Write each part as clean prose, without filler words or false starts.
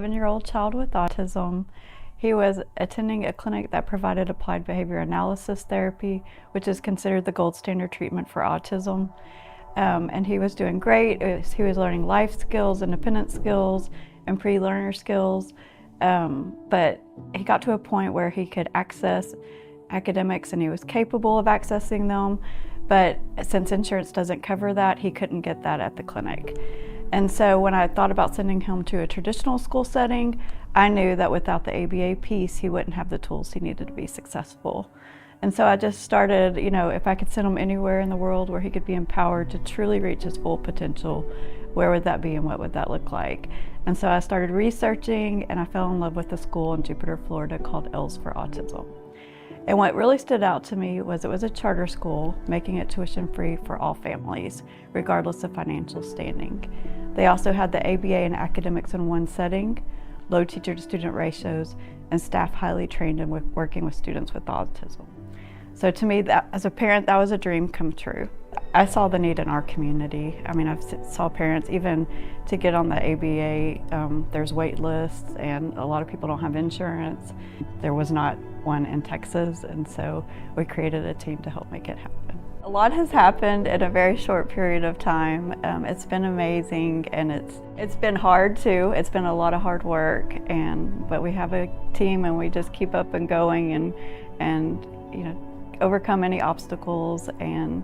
11-year-old child with autism. He was attending a clinic that provided applied behavior analysis therapy, which is considered the gold standard treatment for autism. And he was doing great. He was learning life skills, independent skills, and pre-learner skills. But he got to a point where he could access academics and he was capable of accessing them. But since insurance doesn't cover that, he couldn't get that at the clinic. And so when I thought about sending him to a traditional school setting, I knew that without the ABA piece, he wouldn't have the tools he needed to be successful. And so I just started, if I could send him anywhere in the world where he could be empowered to truly reach his full potential, where would that be and what would that look like? And so I started researching and I fell in love with a school in Jupiter, Florida called ELS for Autism. And what really stood out to me was it was a charter school, making it tuition-free for all families, regardless of financial standing. They also had the ABA and academics in one setting, low teacher-to-student ratios, and staff highly trained in working with students with autism. So to me, as a parent, that was a dream come true. I saw the need in our community. I mean, I saw parents, even to get on the ABA, there's wait lists and a lot of people don't have insurance. There was not one in Texas, and so we created a team to help make it happen. A lot has happened in a very short period of time. It's been amazing, and it's been hard too. It's been a lot of hard work, but we have a team and we just keep up and going and overcome any obstacles. And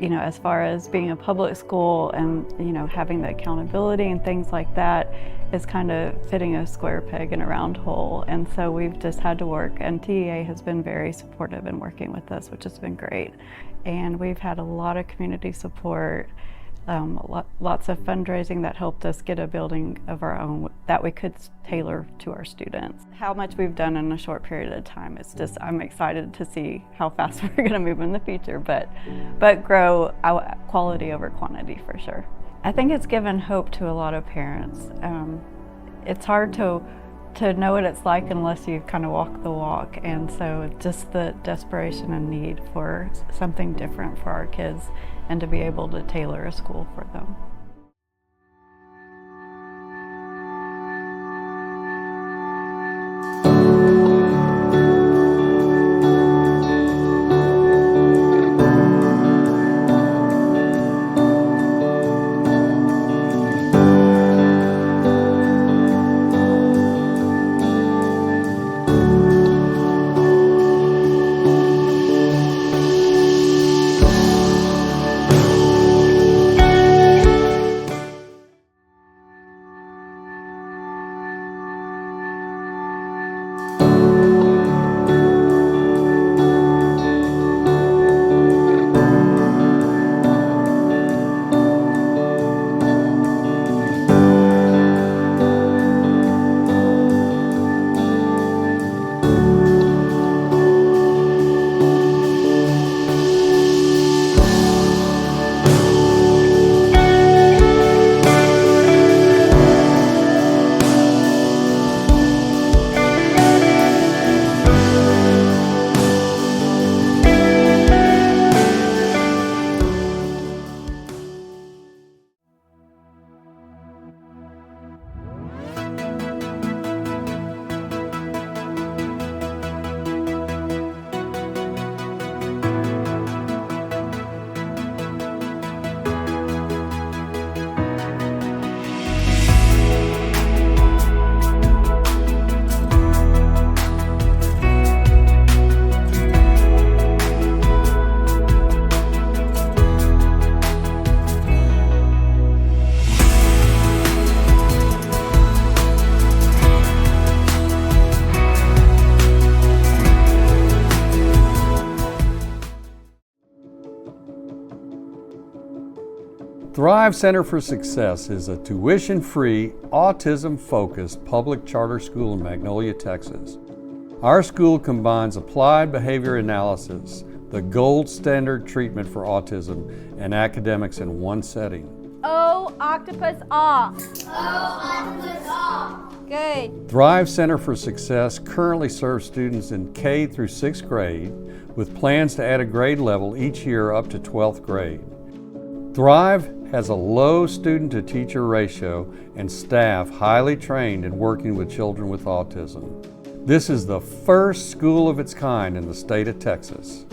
as far as being a public school and having the accountability and things like that is kind of fitting a square peg in a round hole. And so we've just had to work, and TEA has been very supportive in working with us, which has been great. And we've had a lot of community support, lots of fundraising that helped us get a building of our own that we could tailor to our students. How much we've done in a short period of time, I'm excited to see how fast we're going to move in the future, but grow quality over quantity for sure. I think it's given hope to a lot of parents. It's hard to know what it's like unless you kind of walk the walk, and so just the desperation and need for something different for our kids and to be able to tailor a school for them. Thrive Center for Success is a tuition-free, autism-focused public charter school in Magnolia, Texas. Our school combines applied behavior analysis, the gold standard treatment for autism, and academics in one setting. O, octopus, ah. O, octopus, ah. Good. Thrive Center for Success currently serves students in K through 6th grade with plans to add a grade level each year up to 12th grade. Thrive has a low student-to-teacher ratio and staff highly trained in working with children with autism. This is the first school of its kind in the state of Texas.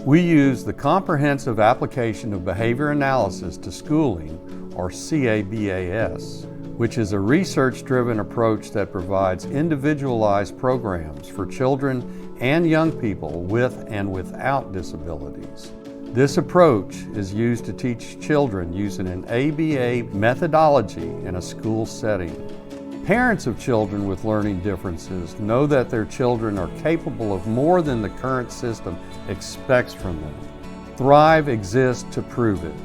We use the Comprehensive Application of Behavior Analysis to Schooling, or CABAS, which is a research-driven approach that provides individualized programs for children and young people with and without disabilities. This approach is used to teach children using an ABA methodology in a school setting. Parents of children with learning differences know that their children are capable of more than the current system expects from them. Thrive exists to prove it.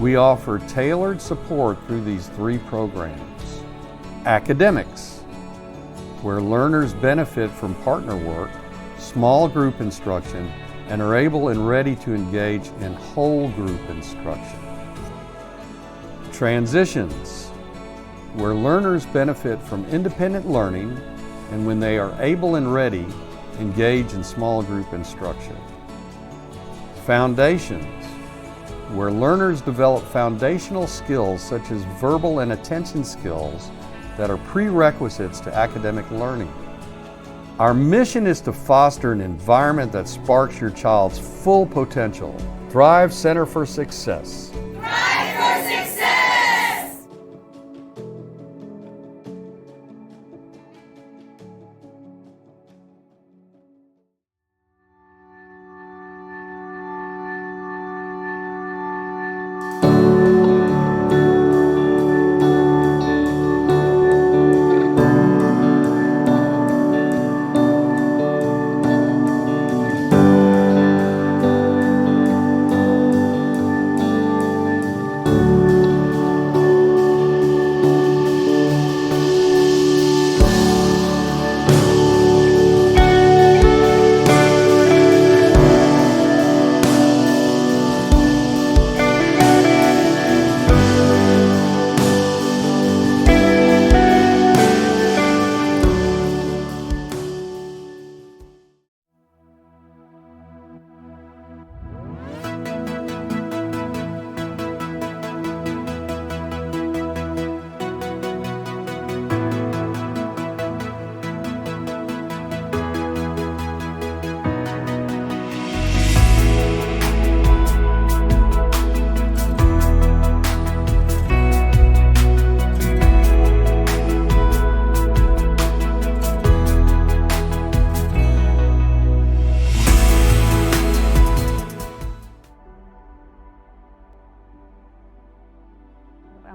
We offer tailored support through these 3 programs. Academics, where learners benefit from partner work, small group instruction, and are able and ready to engage in whole group instruction. Transitions, where learners benefit from independent learning and when they are able and ready, engage in small group instruction. Foundations, where learners develop foundational skills such as verbal and attention skills that are prerequisites to academic learning. Our mission is to foster an environment that sparks your child's full potential. Thrive Center for Success. Thrive for Success!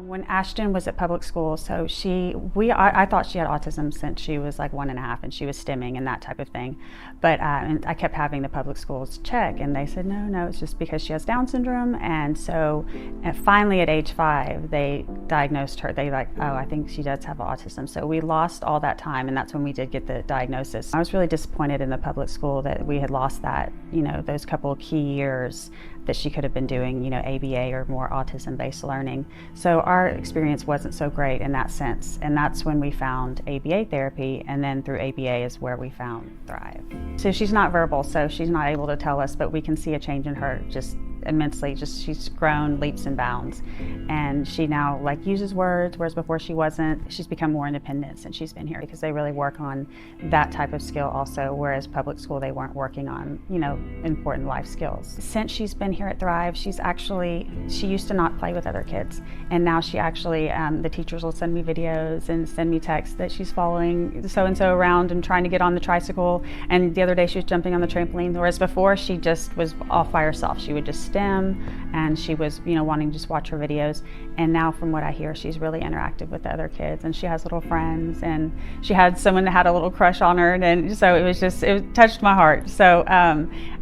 When Ashton was at public school, so I thought she had autism since she was like 1.5 and she was stimming and that type of thing. But and I kept having the public schools check and they said, no, it's just because she has Down syndrome. And so finally at age 5, they diagnosed her. They like, oh, I think she does have autism. So we lost all that time and that's when we did get the diagnosis. I was really disappointed in the public school that we had lost that, those couple of key years that she could have been doing, ABA or more autism-based learning. So our experience wasn't so great in that sense. And that's when we found ABA therapy, and then through ABA is where we found Thrive. So she's not verbal, so she's not able to tell us, but we can see a change in her just immensely. She's grown leaps and bounds. And she now uses words, whereas before she wasn't. She's become more independent since she's been here because they really work on that type of skill also, whereas public school they weren't working on, important life skills. Since she's been here at Thrive, she used to not play with other kids. And now she actually, the teachers will send me videos and send me texts that she's following so-and-so around and trying to get on the tricycle. And the other day she was jumping on the trampoline, whereas before she just was off by herself. She would just STEM and she was wanting to just watch her videos. And now from what I hear, she's really interactive with the other kids and she has little friends and she had someone that had a little crush on her, and so it touched my heart. So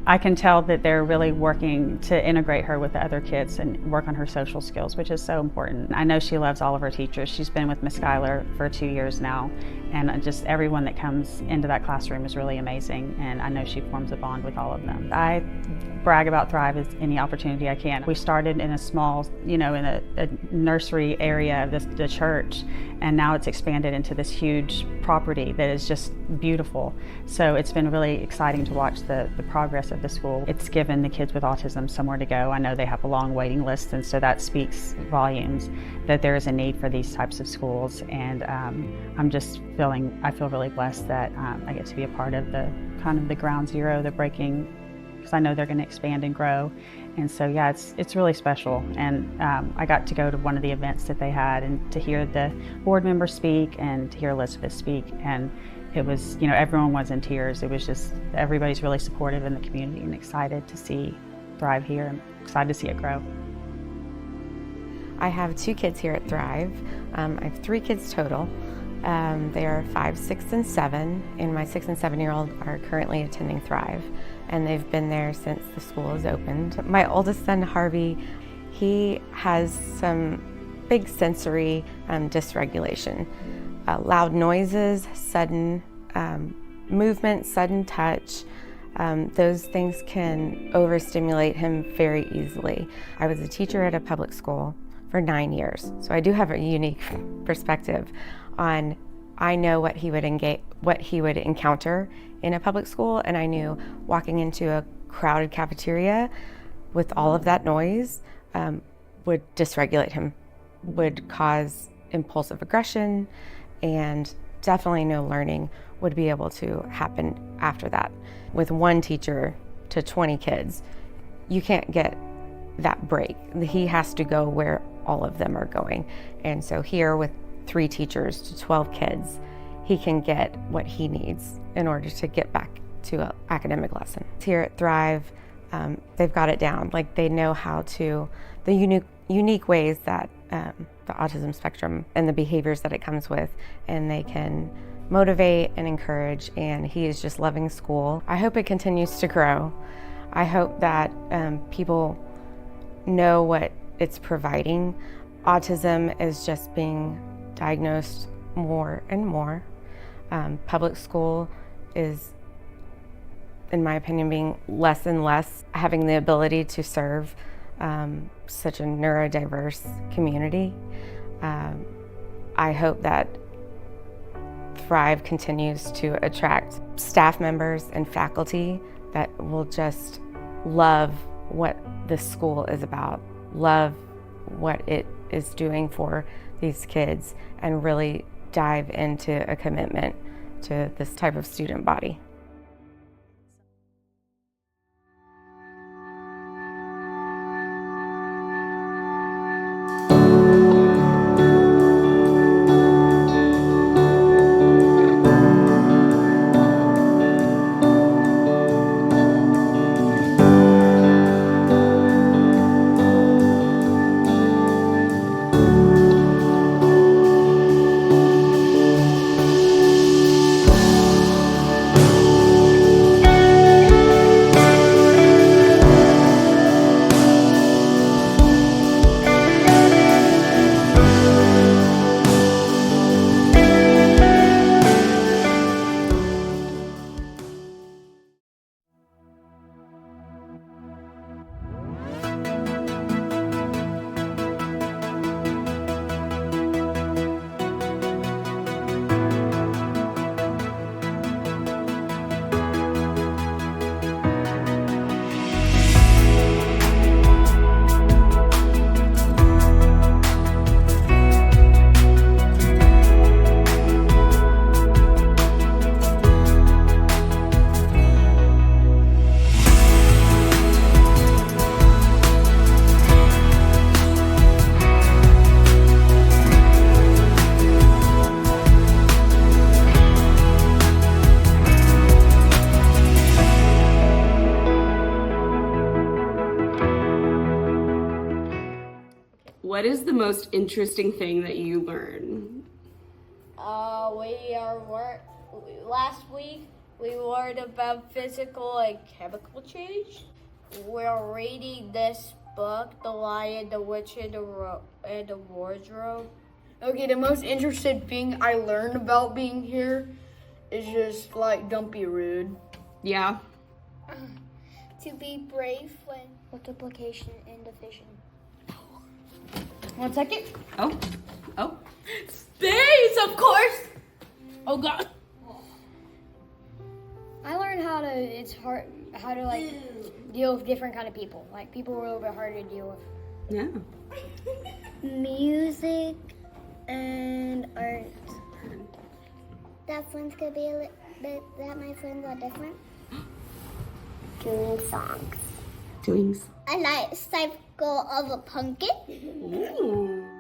I can tell that they're really working to integrate her with the other kids and work on her social skills, which is so important. I know she loves all of her teachers. She's been with Miss Schuyler for 2 years now, and just everyone that comes into that classroom is really amazing, and I know she forms a bond with all of them. I brag about Thrive as any opportunity I can. We started in a small, in a nursery area of the church, and now it's expanded into this huge property that is just beautiful. So it's been really exciting to watch the progress of the school. It's given the kids with autism somewhere to go. I know they have a long waiting list, and so that speaks volumes that there is a need for these types of schools. And I feel really blessed that I get to be a part of the kind of the ground zero, the breaking, because I know they're going to expand and grow. And so, yeah, it's really special. And I got to go to one of the events that they had and to hear the board members speak and to hear Elizabeth speak. And it was, everyone was in tears. It was just, everybody's really supportive in the community and excited to see Thrive here and excited to see it grow. I have 2 kids here at Thrive. I have 3 kids total. They are 5, 6, and 7, and my 6 and 7-year-old are currently attending Thrive, and they've been there since the school has opened. My oldest son, Harvey, he has some big sensory dysregulation. Loud noises, sudden movement, sudden touch, those things can overstimulate him very easily. I was a teacher at a public school for 9 years, so I do have a unique perspective on, I know what he would encounter in a public school, and I knew walking into a crowded cafeteria with all of that noise would dysregulate him, would cause impulsive aggression, and definitely no learning would be able to happen after that. With one teacher to 20 kids, you can't get that break. He has to go where all of them are going. And so here with 3 teachers to 12 kids, he can get what he needs in order to get back to an academic lesson. Here at Thrive, they've got it down. Like, they know how to, the unique ways that the autism spectrum and the behaviors that it comes with, and they can motivate and encourage, and he is just loving school. I hope it continues to grow. I hope that people know what it's providing. Autism is just being diagnosed more and more. Public school is, in my opinion, being less and less, having the ability to serve such a neurodiverse community. I hope that Thrive continues to attract staff members and faculty that will just love what this school is about, love what it is doing for these kids, and really dive into a commitment to this type of student body. What is the most interesting thing that you learned? Last week we learned about physical and chemical change. We're reading this book, The Lion, the Witch, and the Wardrobe. Okay, the most interesting thing I learned about being here is just like, don't be rude. Yeah. To be brave when multiplication and division. 1 second. Oh. Space, of course. Oh God. I learned how to like deal with different kind of people. Like people were a little bit harder to deal with. Yeah. Music and art. That friends could be that my friends are different. Doing songs. Doing. I like Cycle of a Pumpkin. Ooh.